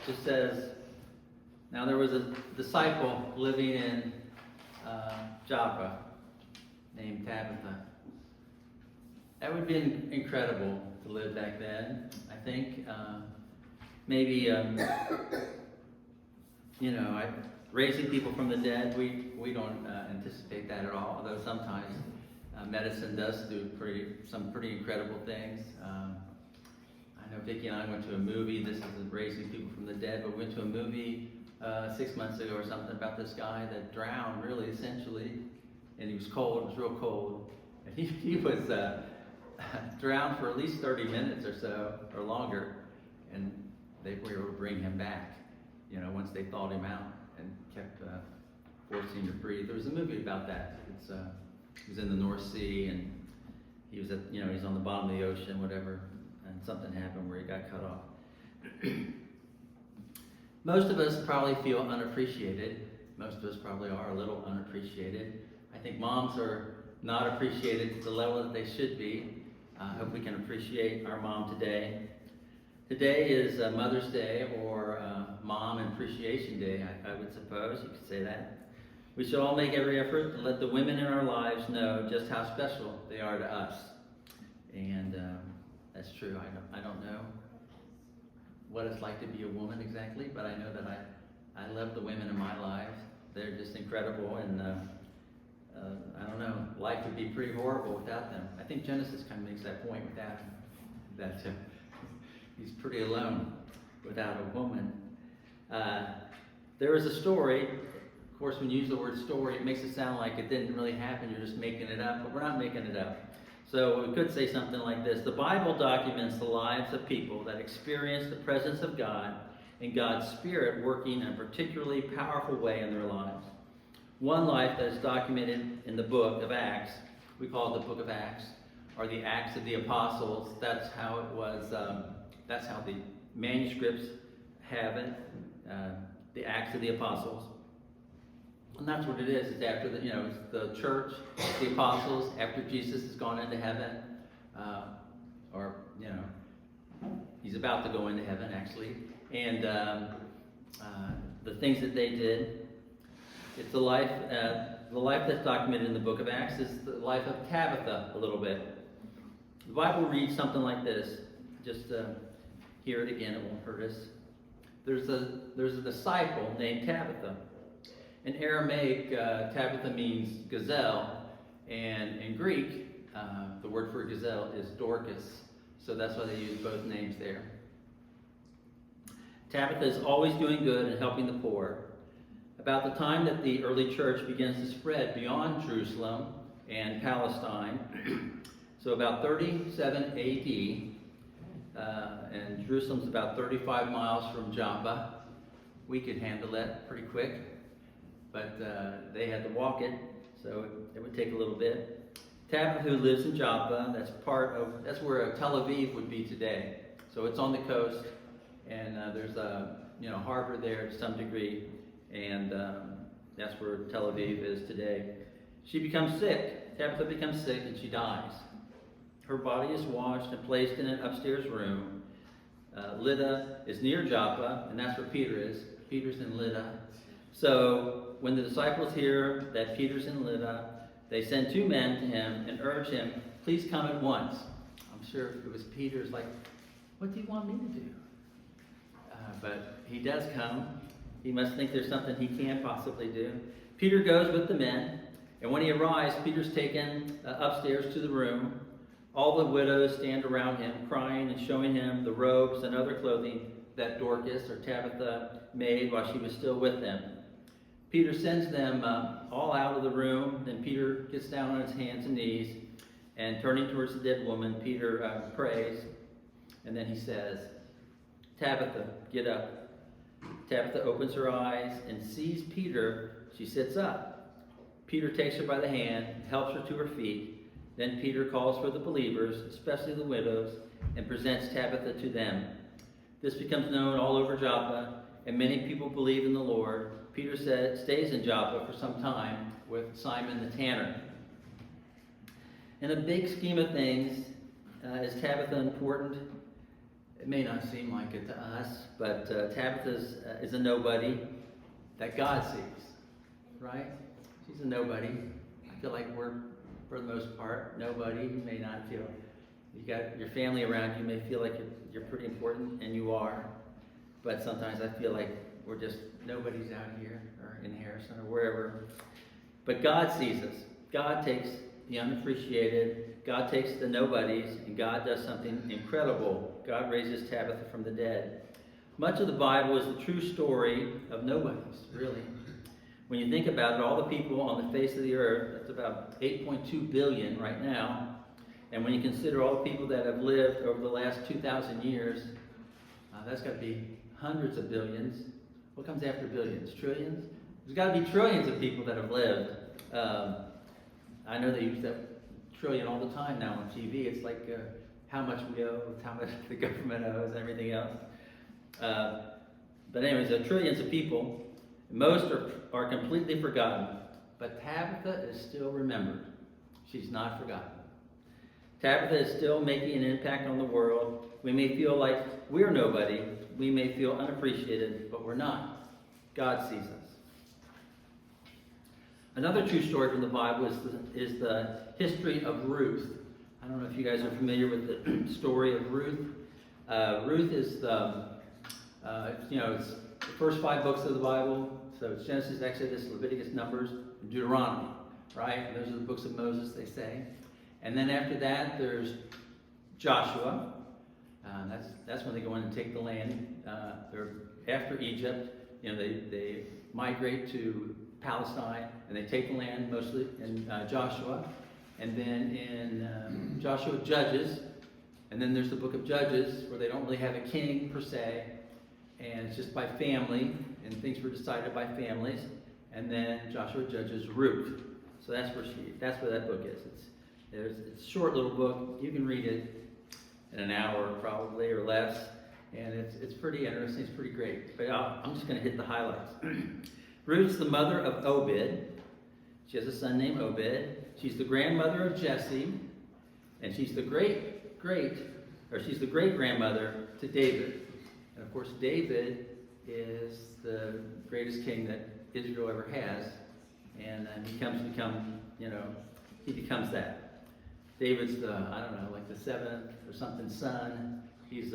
Just says, now there was a disciple living in Joppa named Tabitha. That would be incredible to live back then, I think. Maybe, raising people from the dead, we don't anticipate that at all, although sometimes medicine does do some pretty incredible things. I know Vicki and I went to a movie. This isn't raising people from the dead, but we went to a movie 6 months ago or something about this guy that drowned, really, essentially, and he was cold. It was real cold, and he was drowned for at least 30 minutes or so, or longer, and they were able to bring him back, once they thawed him out and kept forcing him to breathe. There was a movie about that. He was in the North Sea, and he was he's on the bottom of the ocean, whatever, and something happened where he got cut off. Most of us probably feel unappreciated. Most of us probably are a little unappreciated. I think moms are not appreciated to the level that they should be. I hope we can appreciate our mom today. Today is Mother's Day, or Mom Appreciation Day, I would suppose you could say that. We should all make every effort to let the women in our lives know just how special they are to us. And that's true. I don't know what it's like to be a woman exactly, but I know that I love the women in my life. They're just incredible, and I don't know, life would be pretty horrible without them. I think Genesis kind of makes that point with Adam, that he's pretty alone without a woman. There is a story. Of course, when you use the word story, it makes it sound like it didn't really happen. You're just making it up, but we're not making it up. So we could say something like this: the Bible documents the lives of people that experience the presence of God and God's Spirit working in a particularly powerful way in their lives. One life that is documented in the book of Acts, we call it the book of Acts, or the Acts of the Apostles. That's how it was, that's how the manuscripts have it, the Acts of the Apostles. And that's what it is. It's after it's the church, the apostles, after Jesus has gone into heaven, he's about to go into heaven, actually. And the things that they did. It's the life that's documented in the book of Acts is the life of Tabitha a little bit. The Bible reads something like this. Just hear it again, it won't hurt us. There's a disciple named Tabitha. In Aramaic, Tabitha means gazelle, and in Greek, the word for gazelle is Dorcas. So that's why they use both names there. Tabitha is always doing good and helping the poor. About the time that the early church begins to spread beyond Jerusalem and Palestine, so about 37 AD, and Jerusalem's about 35 miles from Joppa. We could handle that pretty quick, but they had to walk it, so it would take a little bit. Tabitha, who lives in Joppa, that's where Tel Aviv would be today. So it's on the coast, and there's a harbor there to some degree. And that's where Tel Aviv is today. She becomes sick. Tabitha becomes sick and she dies. Her body is washed and placed in an upstairs room. Lydda is near Joppa, and that's where Peter is. Peter's in Lydda. So when the disciples hear that Peter's in Lydda, they send 2 men to him and urge him, please come at once. I'm sure if it was Peter, it's like, what do you want me to do? But he does come. He must think there's something he can't possibly do. Peter goes with the men, and when he arrives, Peter's taken upstairs to the room. All the widows stand around him, crying and showing him the robes and other clothing that Dorcas, or Tabitha, made while she was still with them. Peter sends them all out of the room. Then Peter gets down on his hands and knees, and turning towards the dead woman, Peter prays, and then he says, Tabitha, get up. Tabitha opens her eyes and sees Peter. She sits up. Peter takes her by the hand, helps her to her feet. Then Peter calls for the believers, especially the widows, and presents Tabitha to them. This becomes known all over Joppa, and many people believe in the Lord. Peter stays in Joppa for some time with Simon the tanner. In the big scheme of things, is Tabitha important? It may not seem like it to us, but Tabitha is a nobody that God sees, right? She's a nobody. I feel like we're, for the most part, nobody. You may not feel, you got your family around you, may feel like you're pretty important, and you are. But sometimes I feel like we're just nobodies out here, or in Harrison, or wherever. But God sees us. God takes the unappreciated, God takes the nobodies, and God does something incredible. God raises Tabitha from the dead. Much of the Bible is the true story of nobodies, really. When you think about it, all the people on the face of the earth, that's about 8.2 billion right now. And when you consider all the people that have lived over the last 2,000 years, that's got to be hundreds of billions. What comes after billions? Trillions? There's got to be trillions of people that have lived. I know they use that trillion all the time now on TV. It's like how much we owe, how much the government owes, and everything else. But anyways, there are trillions of people. Most are completely forgotten. But Tabitha is still remembered. She's not forgotten. Tabitha is still making an impact on the world. We may feel like we're nobody. We may feel unappreciated, but we're not. God sees us. Another true story from the Bible is the history of Ruth. I don't know if you guys are familiar with the story of Ruth. Ruth is it's the first 5 books of the Bible. So it's Genesis, Exodus, Leviticus, Numbers, and Deuteronomy, right? Those are the books of Moses, they say. And then after that, there's Joshua. That's when they go in and take the land. They're after Egypt. They migrate to Palestine, and they take the land mostly in Joshua. And then in Joshua, Judges. And then there's the book of Judges, where they don't really have a king per se, and it's just by family, and things were decided by families. And then Joshua, Judges, Ruth. So that's where that book is. It's a short little book. You can read it in an hour probably or less, and it's pretty interesting. It's pretty great. But I'm just going to hit the highlights. Ruth's the mother of Obed. She has a son named Obed. She's the grandmother of Jesse, and she's the great grandmother to David. And of course, David is the greatest king that Israel ever has, and he becomes that. David's like the 7th or something son. He's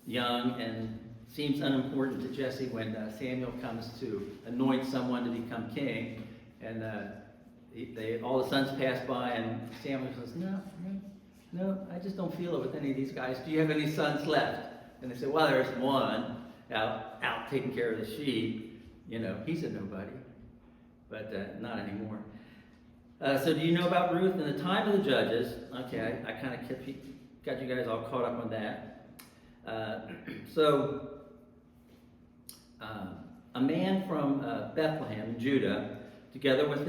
young and seems unimportant to Jesse when Samuel comes to anoint someone to become king, and all the sons pass by, and Samuel says, no, I just don't feel it with any of these guys. Do you have any sons left? And they say, well, there's one out taking care of the sheep. He's a nobody, but not anymore. So do you know about Ruth in the time of the Judges? Okay, I kind of got you guys all caught up on that. A man from Bethlehem in Judah, together with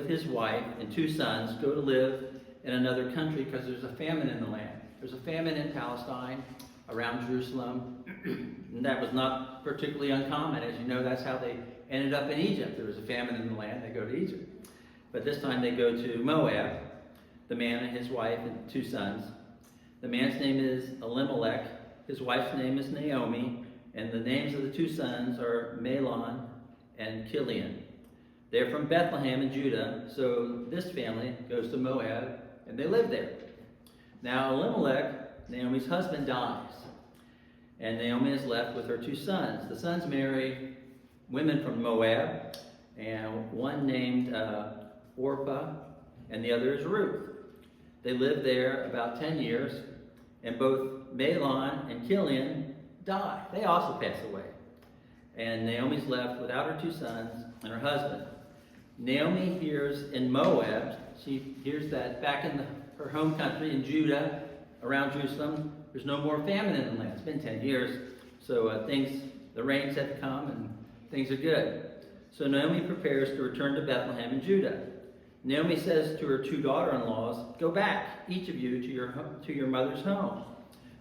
his wife and 2 sons, go to live in another country because there's a famine in the land. There's a famine in Palestine, around Jerusalem, and that was not particularly uncommon. As you know, that's how they ended up in Egypt. There was a famine in the land, they go to Egypt. But this time they go to Moab, the man and his wife and 2 sons. The man's name is Elimelech, his wife's name is Naomi, and the names of the 2 sons are Mahlon and Chilion. They're from Bethlehem in Judah, so this family goes to Moab, and they live there. Now Elimelech, Naomi's husband, dies, and Naomi is left with her 2 sons. The sons marry women from Moab, and one named Orpah, and the other is Ruth. They lived there about 10 years, and both Mahlon and Chilion die. They also pass away. And Naomi's left without her 2 sons and her husband. Naomi hears in Moab, she hears that back in her home country in Judah, around Jerusalem, there's no more famine in the land. It's been 10 years, so the rains have come and things are good. So Naomi prepares to return to Bethlehem in Judah. Naomi says to her 2 daughter-in-laws, "Go back, each of you, to your mother's home.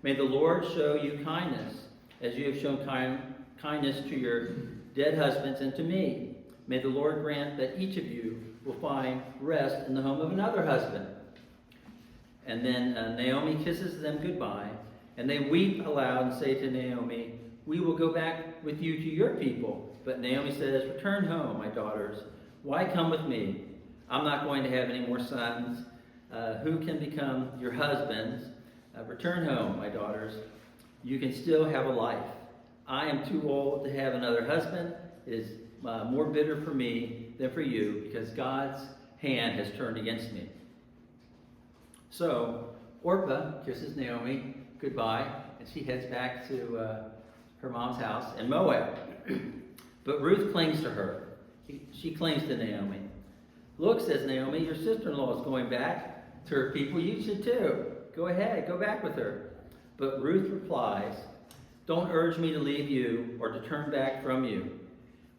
May the Lord show you kindness, as you have shown kindness to your dead husbands and to me. May the Lord grant that each of you will find rest in the home of another husband." And then Naomi kisses them goodbye, And they weep aloud and say to Naomi, "We will go back with you to your people." But Naomi says, "Return home, my daughters. Why come with me? I'm not going to have any more sons who can become your husbands. Return home, my daughters. You can still have a life. I am too old to have another husband. It is more bitter for me than for you, because God's hand has turned against me." So Orpah kisses Naomi goodbye, and she heads back to her mom's house in Moab. But Ruth clings to her. She clings to Naomi. "Look," says Naomi, "your sister-in-law is going back to her people. You should too. Go ahead, go back with her." But Ruth replies, "Don't urge me to leave you or to turn back from you.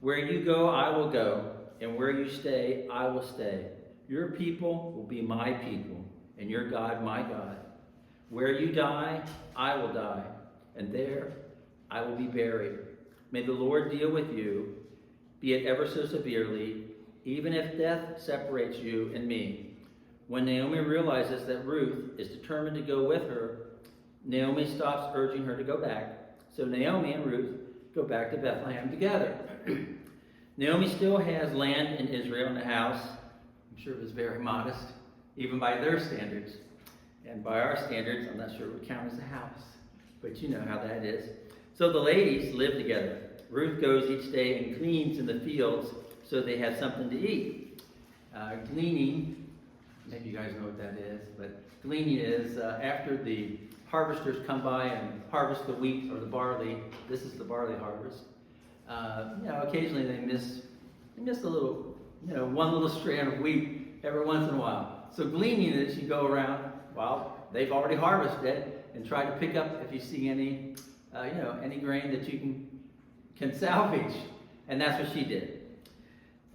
Where you go, I will go, and where you stay, I will stay. Your people will be my people, and your God my God. Where you die, I will die, and there I will be buried. May the Lord deal with you, be it ever so severely, even if death separates you and me." When Naomi realizes that Ruth is determined to go with her, Naomi stops urging her to go back. So Naomi and Ruth go back to Bethlehem together. Naomi still has land in Israel and a house. I'm sure it was very modest, even by their standards. And by our standards, I'm not sure it would count as a house, but you know how that is. So the ladies live together. Ruth goes each day and gleans in the fields so they have something to eat. Gleaning, maybe you guys know what that is, but gleaning is after the harvesters come by and harvest the wheat or the barley. This is the barley harvest. Occasionally they miss a little, one little strand of wheat every once in a while. So gleaning is you go around, they've already harvested it, and try to pick up if you see any grain that you can salvage. And that's what she did.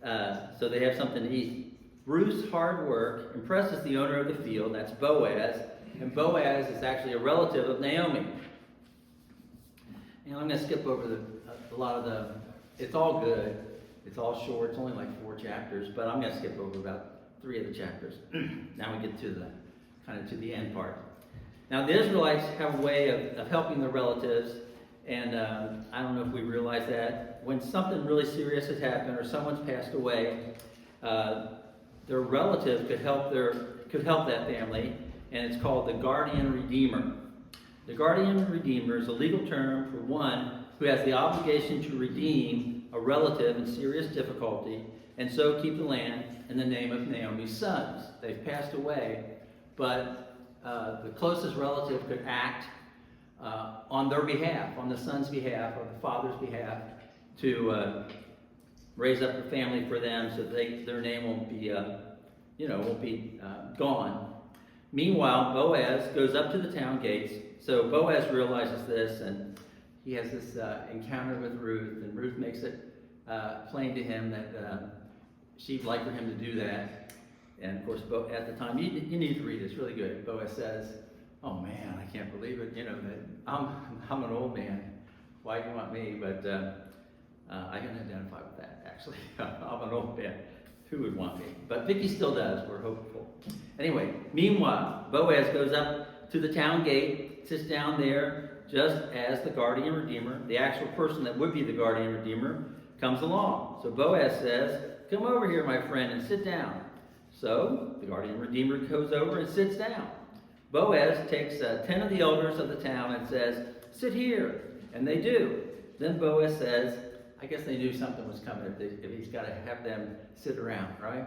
So they have something to eat. Ruth's hard work impresses the owner of the field, that's Boaz, and Boaz is actually a relative of Naomi. And I'm going to skip over a lot of the, it's all good, it's all short, it's only like 4 chapters, but I'm going to skip over about 3 of the chapters. Now we get to the end part. Now the Israelites have a way of helping their relatives, and I don't know if we realize that. When something really serious has happened or someone's passed away, their relative could help that family, and it's called the guardian redeemer. The guardian redeemer is a legal term for one who has the obligation to redeem a relative in serious difficulty, and so keep the land in the name of Naomi's sons. They've passed away, but the closest relative could act on their behalf, on the son's behalf or the father's behalf, to raise up a family for them so their name won't be gone. Meanwhile, Boaz goes up to the town gates. So Boaz realizes this, and he has this encounter with Ruth, and Ruth makes it plain to him that she'd like for him to do that. And of course, at the time, you need to read it, it's really good. Boaz says, "Oh man, I can't believe it, that I'm an old man. Why do you want me?" But I can identify with that, actually. I'm an old man. Who would want me? But Vicky still does. We're hopeful. Anyway, meanwhile, Boaz goes up to the town gate, sits down there, just as the guardian redeemer, the actual person that would be the guardian redeemer, comes along. So Boaz says, "Come over here, my friend, and sit down." So the guardian redeemer goes over and sits down. Boaz takes 10 of the elders of the town and says, "Sit here." And they do. Then Boaz says, I guess they knew something was coming if he's got to have them sit around, right?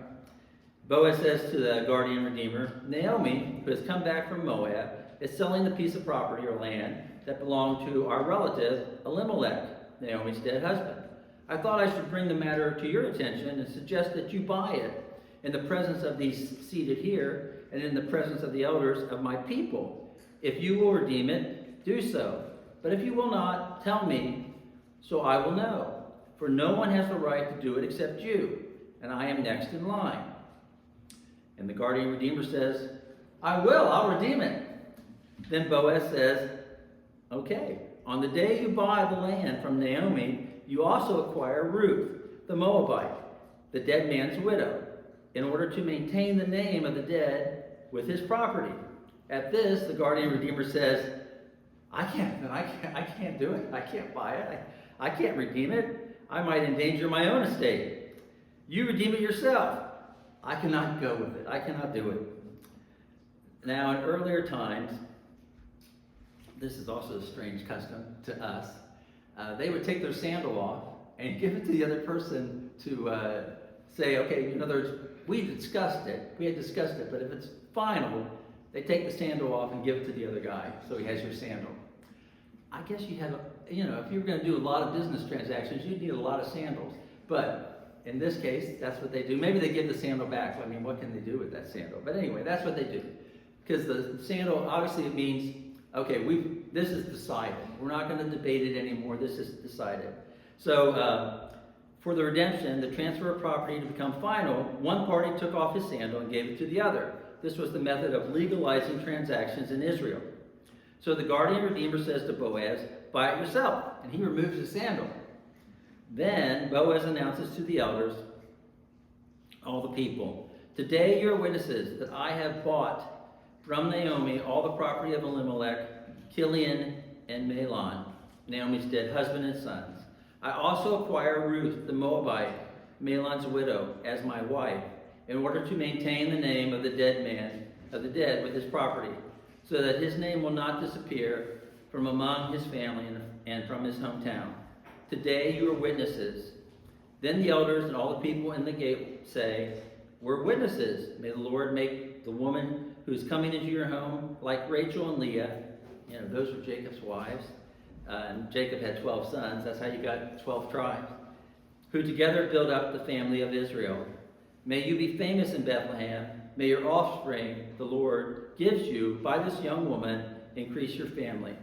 Boaz says to the guardian redeemer, "Naomi, who has come back from Moab, is selling the piece of property or land that belonged to our relative Elimelech, Naomi's dead husband. I thought I should bring the matter to your attention and suggest that you buy it in the presence of these seated here and in the presence of the elders of my people. If you will redeem it, do so. But if you will not, tell me, so I will know. For no one has the right to do it except you, and I am next in line." And the guardian redeemer says, I'll redeem it." Then Boaz says, "Okay, on the day you buy the land from Naomi, you also acquire Ruth, the Moabite, the dead man's widow, in order to maintain the name of the dead with his property." At this, the guardian redeemer says, I can't do it. I can't buy it. I can't redeem it. I might endanger my own estate. You redeem it yourself. I cannot go with it. I cannot do it. Now, in earlier times, this is also a strange custom to us. They would take their sandal off and give it to the other person to say, okay, in other words, we had discussed it, but if it's final, they take the sandal off and give it to the other guy, so he has your sandal. I guess you had, if you were going to do a lot of business transactions, you'd need a lot of sandals. But in this case, that's what they do. Maybe they give the sandal back. I mean, what can they do with that sandal? But anyway, that's what they do. Because the sandal, obviously it means, okay, this is decided. We're not going to debate it anymore. This is decided. So for the redemption, the transfer of property to become final, one party took off his sandal and gave it to the other. This was the method of legalizing transactions in Israel. So the guardian redeemer says to Boaz, buy it yourself. And he removes his sandal. Then Boaz announces to the elders, all the people, today you are witnesses that I have bought from Naomi all the property of Elimelech, Kilion, and Mahlon, Naomi's dead husband and sons. I also acquire Ruth the Moabite, Mahlon's widow, as my wife, in order to maintain the name of the dead with his property, so that his name will not disappear from among his family and from his hometown. Today you are witnesses. Then the elders and all the people in the gate say, we're witnesses. May the Lord make the woman who's coming into your home like Rachel and Leah. Those were Jacob's wives. And Jacob had 12 sons. That's how you got 12 tribes. Who together build up the family of Israel. May you be famous in Bethlehem. May your offspring, the Lord gives you, by this young woman, increase your family.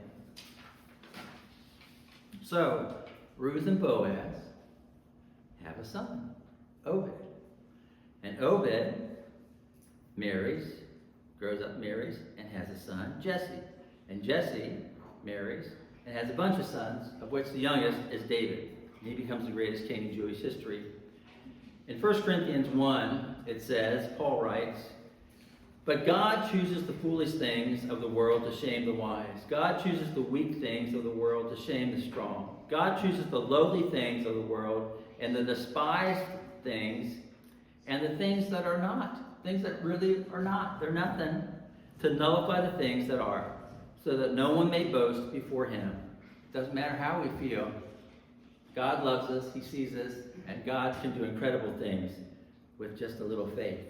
So, Ruth and Boaz have a son, Obed. And Obed grows up, marries, and has a son, Jesse. And Jesse marries and has a bunch of sons, of which the youngest is David. He becomes the greatest king in Jewish history. In 1 Corinthians 1, it says, Paul writes, but God chooses the foolish things of the world to shame the wise. God chooses the weak things of the world to shame the strong. God chooses the lowly things of the world and the despised things and the things that are not. Things that really are not. They're nothing. To nullify the things that are, so that no one may boast before him. Doesn't matter how we feel. God loves us, he sees us, and God can do incredible things with just a little faith.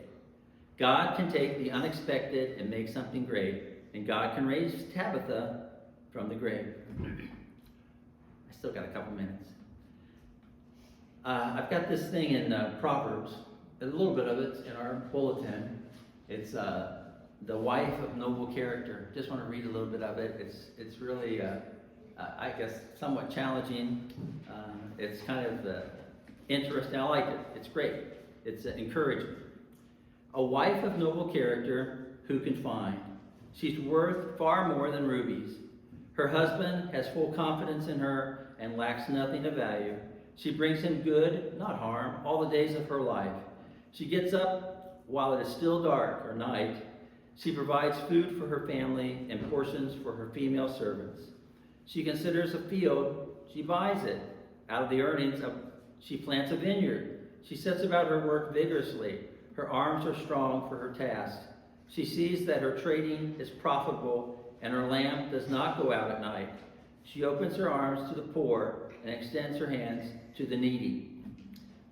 God can take the unexpected and make something great, and God can raise Tabitha from the grave. I still got a couple minutes. I've got this thing in Proverbs, a little bit of it's in our bulletin. It's the wife of noble character. Just want to read a little bit of it. It's really, I guess, somewhat challenging. It's kind of interesting. I like it. It's great. It's encouraging. A wife of noble character, who can find? She's worth far more than rubies. Her husband has full confidence in her and lacks nothing of value. She brings him good, not harm, all the days of her life. She gets up while it is still dark or night. She provides food for her family and portions for her female servants. She considers a field, she buys it. Out of the earnings, she plants a vineyard. She sets about her work vigorously. Her arms are strong for her task. She sees that her trading is profitable and her lamp does not go out at night. She opens her arms to the poor and extends her hands to the needy.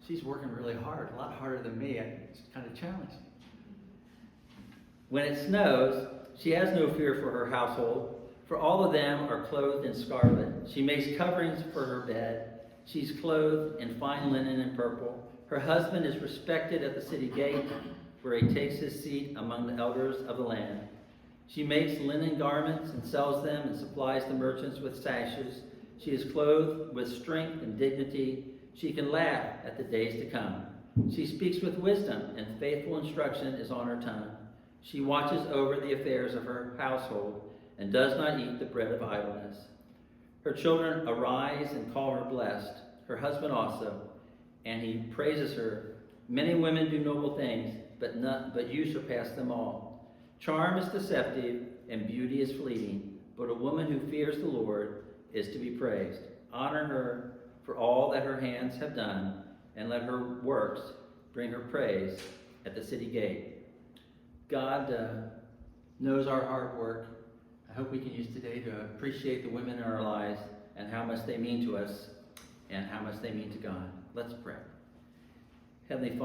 She's working really hard, a lot harder than me. It's kind of challenging. When it snows, she has no fear for her household, for all of them are clothed in scarlet. She makes coverings for her bed. She's clothed in fine linen and purple. Her husband is respected at the city gate, where he takes his seat among the elders of the land. She makes linen garments and sells them and supplies the merchants with sashes. She is clothed with strength and dignity. She can laugh at the days to come. She speaks with wisdom, and faithful instruction is on her tongue. She watches over the affairs of her household and does not eat the bread of idleness. Her children arise and call her blessed, her husband also, and he praises her. Many women do noble things, but you surpass them all. Charm is deceptive, and beauty is fleeting, but a woman who fears the Lord is to be praised. Honor her for all that her hands have done, and let her works bring her praise at the city gate. God knows our hard work. I hope we can use today to appreciate the women in our lives and how much they mean to us and how much they mean to God. Let's pray. Heavenly Father,